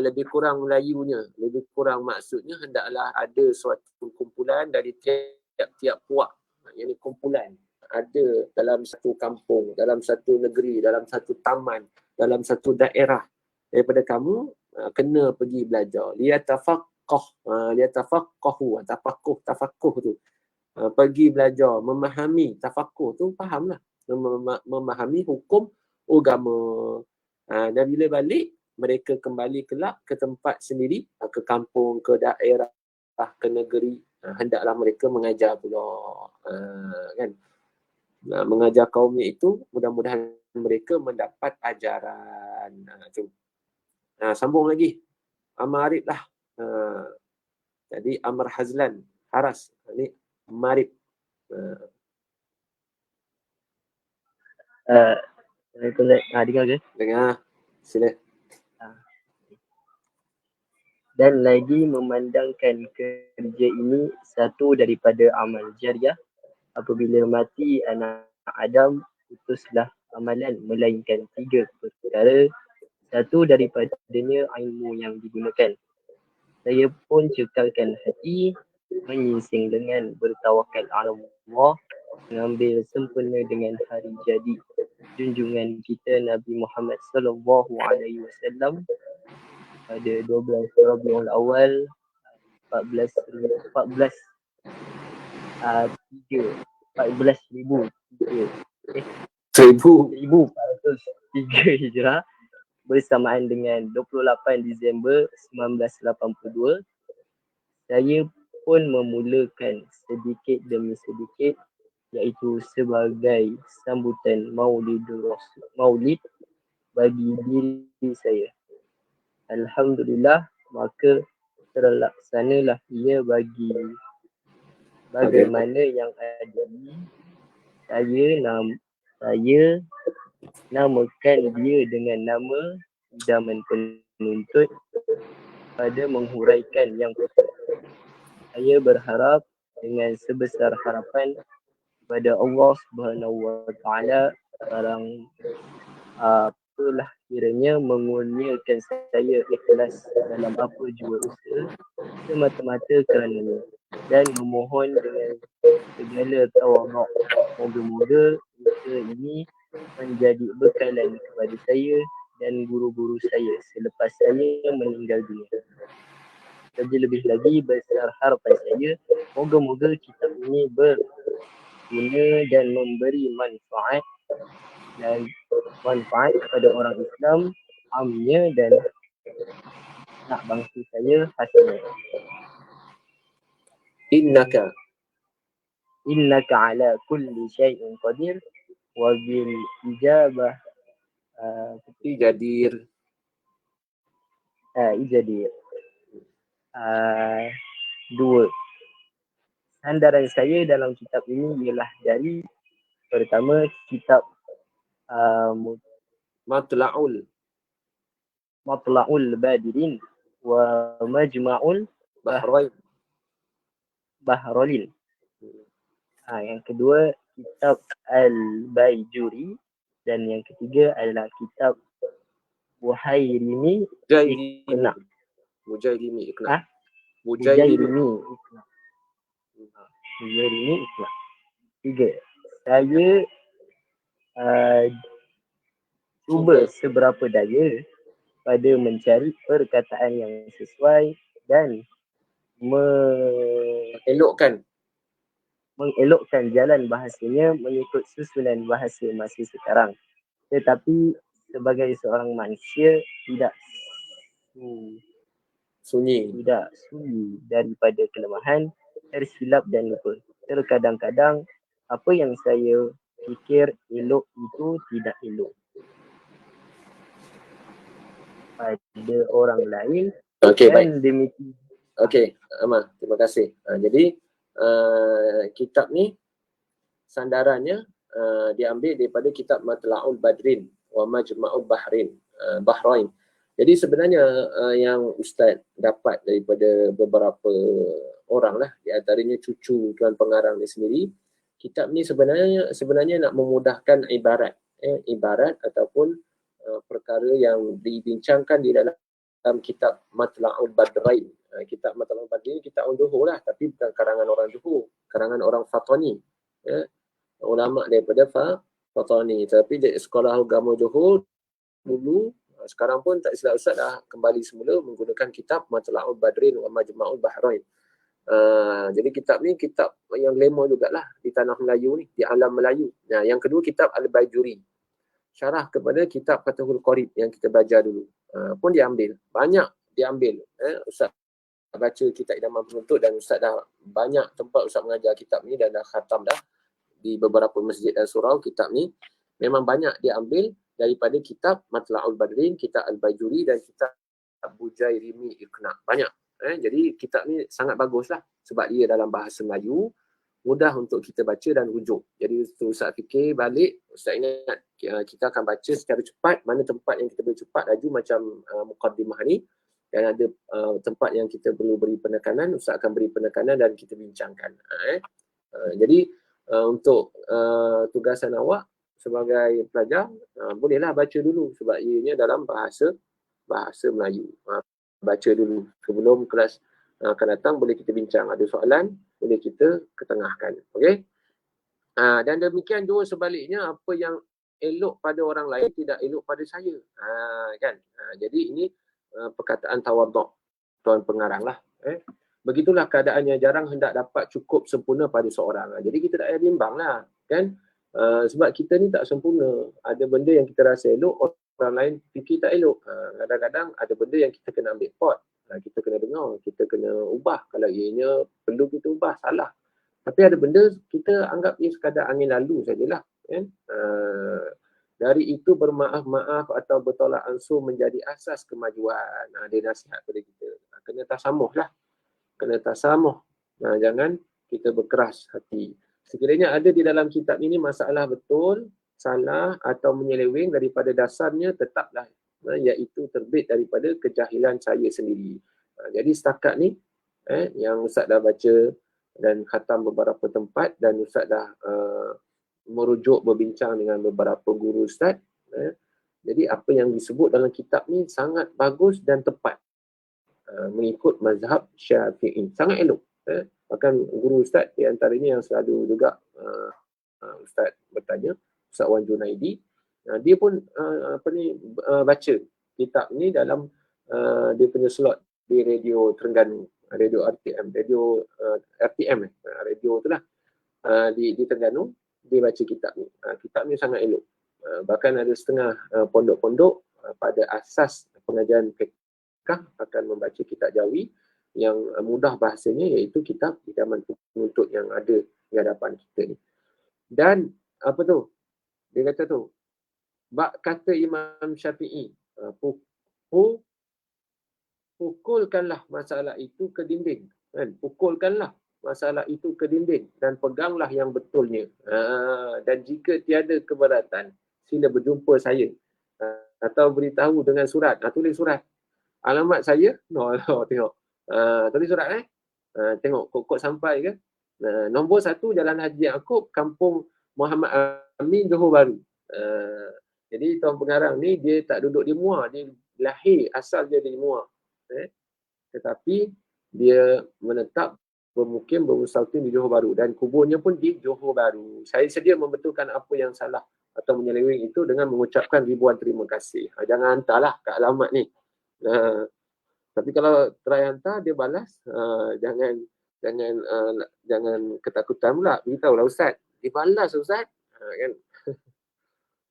Lebih kurang Melayunya, lebih kurang maksudnya, hendaklah ada suatu kumpulan dari tiap-tiap puak. Yang kumpulan ada dalam satu kampung, dalam satu negeri, dalam satu taman, dalam satu daerah. Daripada kamu kena pergi belajar. Tafaqquh tu. Pergi belajar, memahami. Tafaqquh tu fahamlah. Memahami hukum agama. Dan bila balik, mereka kembali kelak ke tempat sendiri, ke kampung, ke daerah, ke negeri. Hendaklah mereka mengajar pula. Kan? mengajar kaumnya itu, mudah-mudahan mereka mendapat ajaran. Sambung lagi. Amarib lah. Jadi Amr Hazlan, Haras. Ini Amarib.
Dengar ke?
Dengar. Sila.
Dan lagi memandangkan kerja ini satu daripada amal jariah. Apabila mati anak Adam, putuslah amalan melainkan 3 perkara. Satu daripadanya ilmu yang digunakan. Saya pun cekalkan hati, menyingsing dengan bertawakal ala Allah, mengambil sempurna dengan hari jadi junjungan kita Nabi Muhammad sallallahu alaihi wasallam pada 12 Rabiul Awal 14,303 Hijrah bersamaan dengan 28 Disember 1982. Saya pun memulakan sedikit demi sedikit, iaitu sebagai sambutan Maulid bagi diri saya. Alhamdulillah, maka terlaksanalah ia bagaimana yang ada. Saya namakan dia dengan nama idaman penuntut pada menghuraikan yang pertama. Saya berharap dengan sebesar harapan kepada Allah Subhanahu wa taala, barang apalah kiranya mengurniakan saya ikhlas dalam apa jua usaha semata-mata kerananya, dan memohon dengan segala tawaduk, moga-moga usaha ini menjadi bekalan kepada saya dan guru-guru saya selepas saya meninggal dunia. Lebih lagi besar harapan saya, moga-moga kitab ini berguna dan memberi manfaat kepada orang Islam amnya dan anak bangsa saya khasnya. Innaka ala kulli syai'in qadir wa bil ijabah
Ijadir.
Dua. Sandaran saya dalam kitab ini ialah dari pertama kitab Matla'ul Badirin wa Majma'ul Bahrain. Yang kedua kitab Al-Baijuri, dan yang ketiga adalah kitab Mujairimi Iqna. Tiga. Saya cuba seberapa daya pada mencari perkataan yang sesuai dan mengelokkan jalan bahasanya mengikut susunan bahasa masa sekarang. Tetapi sebagai seorang manusia tidak sunyi daripada kelemahan, tersilap dan lupa. Terkadang-kadang apa yang saya fikir elok itu tidak elok pada orang lain.
Baik.
Demikian.
Amal, terima kasih. Jadi kitab ni sandarannya diambil daripada kitab Matla'ul Badrin wa Majma'ul Bahrain. Jadi sebenarnya yang Ustaz dapat daripada beberapa orang lah, di antaranya cucu Tuan Pengarang ni sendiri, kitab ni sebenarnya nak memudahkan ibarat ataupun perkara yang dibincangkan di dalam kitab Matla'ul Badrin. Kitab Matla'ul Badrin kitab orang Johor lah, tapi bukan karangan orang Johor, karangan orang Fatani, ulama daripada Fatani. Tapi di sekolah agama Johor dulu, sekarang pun tak silap Ustaz dah kembali semula menggunakan kitab Matla'ul Badrin wa Majma'ul Bahrain. Jadi kitab ni kitab yang lama jugalah di tanah Melayu ni, di alam Melayu. Yang kedua kitab Al-Baijuri, syarah kepada kitab Fathul Qorib yang kita belajar dulu, pun banyak diambil. Ustaz baca kitab Idaman Penuntut dan Ustaz dah banyak tempat Ustaz mengajar kitab ni dan dah khatam dah di beberapa masjid dan surau kitab ni memang banyak diambil daripada kitab Matla'ul Badrin, kitab Al-Bajuri dan kitab Bujairimi Iqna. Banyak. Jadi kitab ni sangat baguslah sebab dia dalam bahasa Melayu, mudah untuk kita baca dan rujuk. Jadi Ustaz fikir balik, Ustaz ingat kita akan baca secara cepat, mana tempat yang kita boleh cepat laju macam muqaddimah ni, dan ada tempat yang kita perlu beri penekanan, Ustaz akan beri penekanan dan kita bincangkan. Jadi untuk tugasan awak sebagai pelajar, bolehlah baca dulu sebab ianya dalam bahasa Melayu. Baca dulu sebelum kelas akan datang, boleh kita bincang. Ada soalan, boleh kita ketengahkan. Okey? Dan demikian juga sebaliknya, apa yang elok pada orang lain tidak elok pada saya. Kan? Jadi ini perkataan tawaduk tuan pengarang lah. Begitulah keadaannya, jarang hendak dapat cukup sempurna pada seorang. Jadi kita tak payah bimbang lah. Kan? Sebab kita ni tak sempurna. Ada benda yang kita rasa elok, orang lain fikir tak elok. Kadang-kadang ada benda yang kita kena ambil pot. Kita kena dengar, kita kena ubah. Kalau ianya perlu kita ubah, salah. Tapi ada benda kita anggap ia sekadar angin lalu sajalah. Kan? Dari itu bermaaf-maaf atau bertolak ansur menjadi asas kemajuan. Dia nasihat pada kita. Kena tasamuh lah. Kena tasamuh. Jangan kita berkeras hati. Sekiranya ada di dalam kitab ini masalah betul, salah atau menyeleweng daripada dasarnya, tetaplah iaitu terbit daripada kejahilan saya sendiri. Jadi setakat ni yang Ustaz dah baca dan khatam beberapa tempat, dan Ustaz dah merujuk berbincang dengan beberapa guru Ustaz. Jadi apa yang disebut dalam kitab ni sangat bagus dan tepat. Mengikut mazhab Syafi'i. Sangat elok. Bahkan guru Ustaz di antaranya yang selalu juga Ustaz bertanya, Ustaz Wan Junaidi, dia pun baca kitab ni dalam dia punya slot di radio Terengganu, radio RTM, radio tu lah, di Terengganu. Dia baca kitab ni. Kitab ni sangat elok. Bahkan ada setengah pondok-pondok pada asas pengajaran fiqh akan membaca kitab Jawi yang mudah bahasanya, iaitu kitab Idaman Penuntut yang ada di hadapan kita ni. Dan apa tu? Dia kata tu, bak kata Imam Syafi'i, pukulkanlah masalah itu ke dinding. Kan? Pukulkanlah masalah itu ke dinding dan peganglah yang betulnya. Dan jika tiada keberatan, sila berjumpa saya. Atau beritahu dengan surat. Tulis surat. Alamat saya, tengok. Tulis surat tengok kok sampai ke. Nombor 1, Jalan Haji Yaakob, Kampung Muhammad Amin, Johor Bahru. Jadi tuan pengarang ni dia tak duduk di Muar, dia lahir asal dia di Muar. Tetapi dia menetap bermukim bermusaltin di Johor Bahru dan kuburnya pun di Johor Bahru. Saya sedia membetulkan apa yang salah atau menyeleweng itu dengan mengucapkan ribuan terima kasih. Jangan hantarlah kat alamat ni. Tapi kalau try hantar, dia balas, jangan ketakutan pula. Beritahulah Ustaz. Dia balas Ustaz. Kan?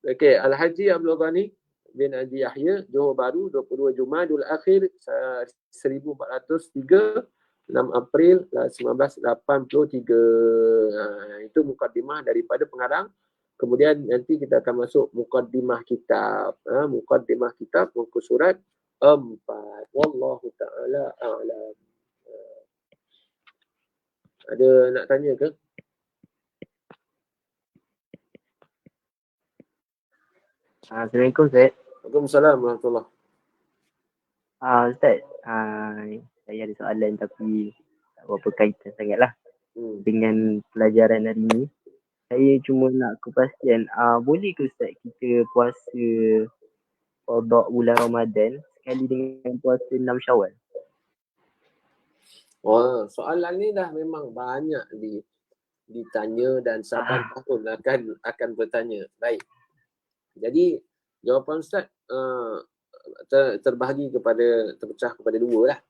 Okey, Al-Haji Abdul Ghani bin Haji Yahya, Johor Bahru, 22 Jumadul Akhir 1403, 6 April 1983. Itu mukaddimah daripada pengarang. Kemudian nanti kita akan masuk mukaddimah kitab. Mukaddimah kitab muka surat 4. Wallahu ta'ala a'lam. Ada nak tanya ke?
Assalamualaikum Ustaz.
Waalaikumsalam warahmatullahi.
Ustaz, saya ada soalan tapi tak berapa kaitan sangatlah dengan pelajaran hari ini. Saya cuma nak kepastian, boleh ke Ustaz kita puasa qada bulan Ramadan sekali dengan puasa 6 Syawal?
Soalan ni dah memang banyak ditanya dan saban tahun akan bertanya. Baik. Jadi jawapan Ustaz terpecah kepada dua lah.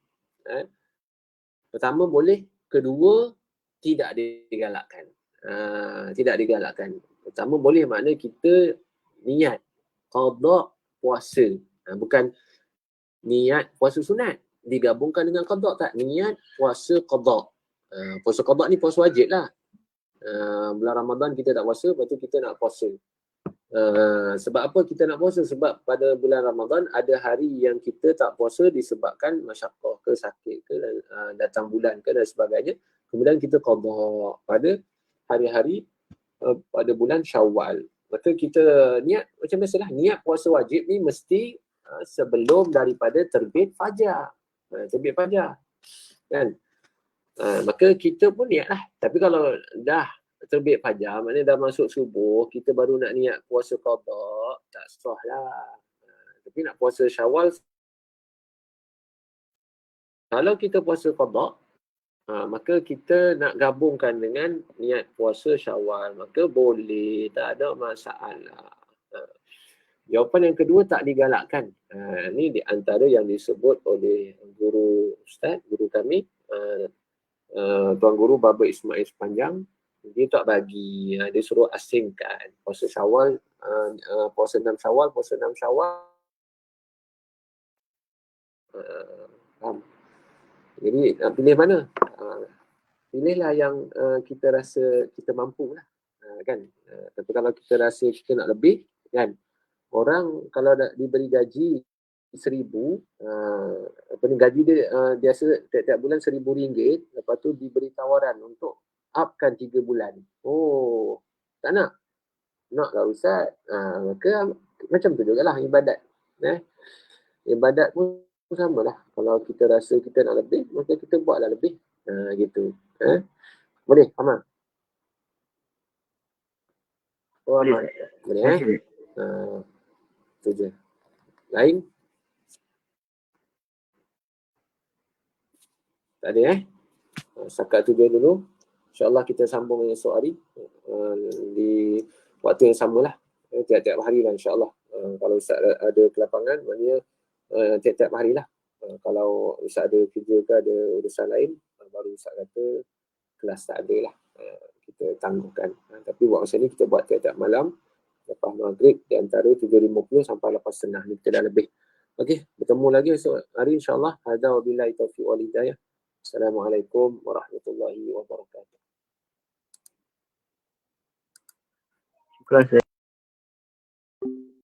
Pertama boleh, kedua tidak digalakkan. Tidak digalakkan. Pertama boleh makna kita niat qada puasa. Bukan niat puasa sunat digabungkan dengan qada, tak. Niat puasa qada. Puasa qada ni puasa wajib lah. Bulan Ramadan kita tak puasa, lepas tu kita nak puasa. Sebab apa kita nak puasa? Sebab pada bulan Ramadan ada hari yang kita tak puasa disebabkan masyaqqah ke, sakit ke, datang bulan ke dan sebagainya. Kemudian kita qada pada hari-hari pada bulan Syawal. Maka kita niat macam biasalah, niat puasa wajib ni mesti sebelum daripada terbit fajar. Terbit fajar. Kan? Maka kita pun niatlah. Tapi kalau dah terbit fajar, maknanya dah masuk subuh, kita baru nak niat puasa qada, tak sah lah. Tapi nak puasa Syawal, kalau kita puasa qada, maka kita nak gabungkan dengan niat puasa Syawal, maka boleh, tak ada masalah. Jawapan yang kedua tak digalakkan. Ini di antara yang disebut oleh guru ustaz, guru kami, Tuan Guru Baba Ismail Sepanjang. Dia tak bagi, dia suruh asingkan puasa Syawal, puasa 6 Syawal, puasa 6 Syawal. Faham? Jadi nak pilih mana? Pilihlah yang kita rasa kita mampu lah. Kan? Tapi kalau kita rasa kita nak lebih, kan? Orang kalau diberi gaji 1,000, gaji dia biasa tiap-tiap bulan RM1,000, lepas tu diberi tawaran untuk upkan 3 bulan. Oh, tak nak? Nak lah Ustaz. Maka macam tu jugalah ibadat. Ibadat pun sama lah. Kalau kita rasa kita nak lebih, maka kita buatlah lebih. Gitu. Boleh, Amal? Oh, Amal. Boleh, itu je. Lain? Tak ada, Setakat tu je dulu. InsyaAllah kita sambung esok hari. Di waktu yang samalah. Tiap-tiap hari lah insyaAllah. Kalau Ustaz ada kelapangan, maknanya tiap-tiap hari lah. Kalau Ustaz ada kerja ke ada urusan lain, baru Ustaz kata kelas tak ada lah. Kita tangguhkan. Tapi buat masa ni kita buat tiap-tiap malam. Lepas maghrib di antara 7.50 sampai lepas setengah ni kita dah lebih. Okey, bertemu lagi esok hari insyaAllah. Hadza wa billahi taufiq wal hidayah. Assalamualaikum warahmatullahi wabarakatuh.
Terima kasih.